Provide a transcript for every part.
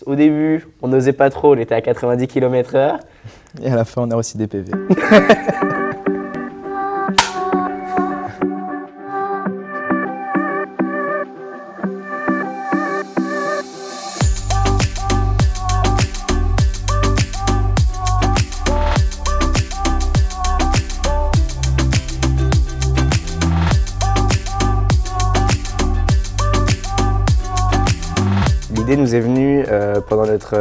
Au début, on n'osait pas trop, on était à 90 km/h. Et à la fin, on a reçu des PV. L'idée nous est venue pendant notre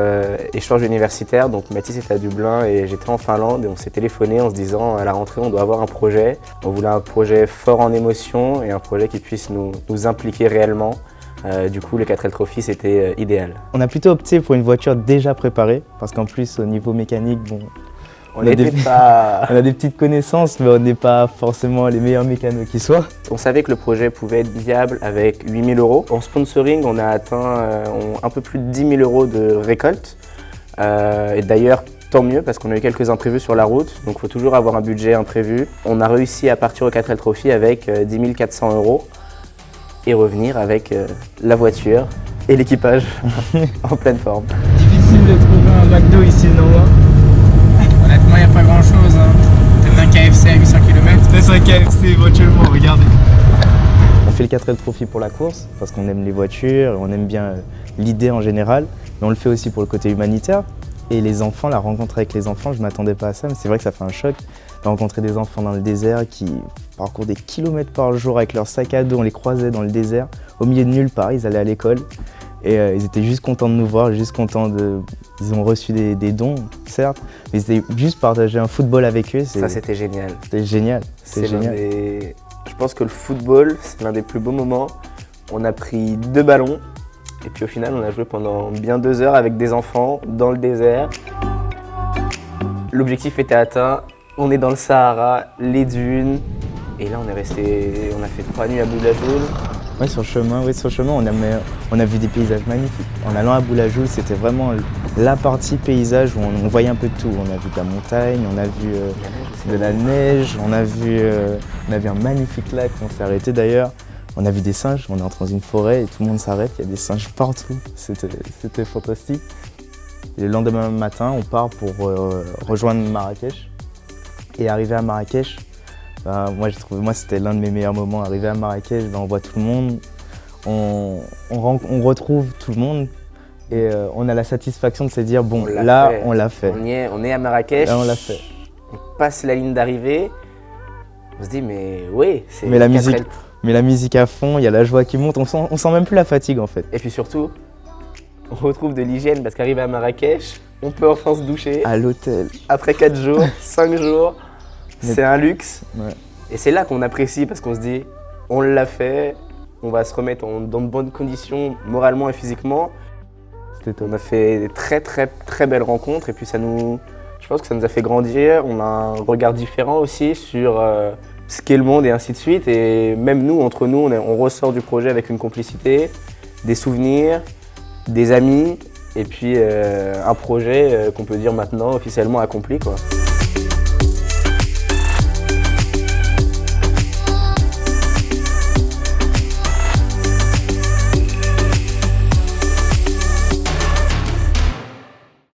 échange universitaire. Donc Mathis était à Dublin et j'étais en Finlande et on s'est téléphoné en se disant à la rentrée on doit avoir un projet. On voulait un projet fort en émotion et un projet qui puisse nous impliquer réellement. Du coup, le 4L Trophy, c'était idéal. On a plutôt opté pour une voiture déjà préparée parce qu'en plus, au niveau mécanique, bon, On a des petites connaissances, mais on n'est pas forcément les meilleurs mécanos qui soient. On savait que le projet pouvait être viable avec 8 000 €. En sponsoring, on a atteint un peu plus de 10 000 € de récolte. Et d'ailleurs, tant mieux parce qu'on a eu quelques imprévus sur la route, donc il faut toujours avoir un budget imprévu. On a réussi à partir au 4L Trophy avec 10 400 € et revenir avec la voiture et l'équipage en pleine forme. Difficile de trouver un McDo ici, non? Honnêtement, il n'y a pas grand chose. Peut-être un KFC à 800 km. Peut-être un KFC éventuellement, regardez. On fait le 4L Trophy pour la course parce qu'on aime les voitures, on aime bien l'idée en général, mais on le fait aussi pour le côté humanitaire. Et les enfants, la rencontre avec les enfants, je ne m'attendais pas à ça, mais c'est vrai que ça fait un choc de rencontrer des enfants dans le désert qui parcourent des kilomètres par jour avec leur sac à dos, on les croisait dans le désert, au milieu de nulle part, ils allaient à l'école. Et ils étaient juste contents de nous voir, juste contents de... Ils ont reçu des dons, certes, mais ils étaient juste partager un football avec eux. Ça, c'était génial. C'était génial. C'est génial. Je pense que le football, c'est l'un des plus beaux moments. On a pris 2 ballons et puis au final, on a joué pendant bien 2 heures avec des enfants dans le désert. L'objectif était atteint. On est dans le Sahara, les dunes. Et là, on a fait 3 nuits à Boulajoul. Oui, sur le chemin, on a vu des paysages magnifiques. En allant à Boulajoul, c'était vraiment la partie paysage où on voyait un peu de tout. On a vu de la montagne, on a vu de la neige, on a vu un magnifique lac, on s'est arrêté d'ailleurs. On a vu des singes, on est entré dans une forêt et tout le monde s'arrête, il y a des singes partout. C'était fantastique. Et le lendemain matin, on part pour rejoindre Marrakech. Et arrivé à Marrakech, moi c'était l'un de mes meilleurs moments. Arrivé à Marrakech, on voit tout le monde, on retrouve tout le monde et on a la satisfaction de se dire bon, là on l'a fait. On est à Marrakech, là, on l'a fait. On passe la ligne d'arrivée, on se dit mais oui, c'est mais la musique à fond, il y a la joie qui monte, on sent même plus la fatigue en fait. Et puis surtout, on retrouve de l'hygiène parce qu'arrivé à Marrakech, on peut enfin se doucher. À l'hôtel. Après 4 jours, 5 jours. C'est un luxe. Ouais. Et c'est là qu'on apprécie parce qu'on se dit, on l'a fait, on va se remettre dans de bonnes conditions moralement et physiquement. On a fait des très belles rencontres et puis je pense que ça nous a fait grandir. On a un regard différent aussi sur ce qu'est le monde et ainsi de suite. Et même nous, entre nous, on ressort du projet avec une complicité, des souvenirs, des amis et puis un projet qu'on peut dire maintenant officiellement accompli, quoi.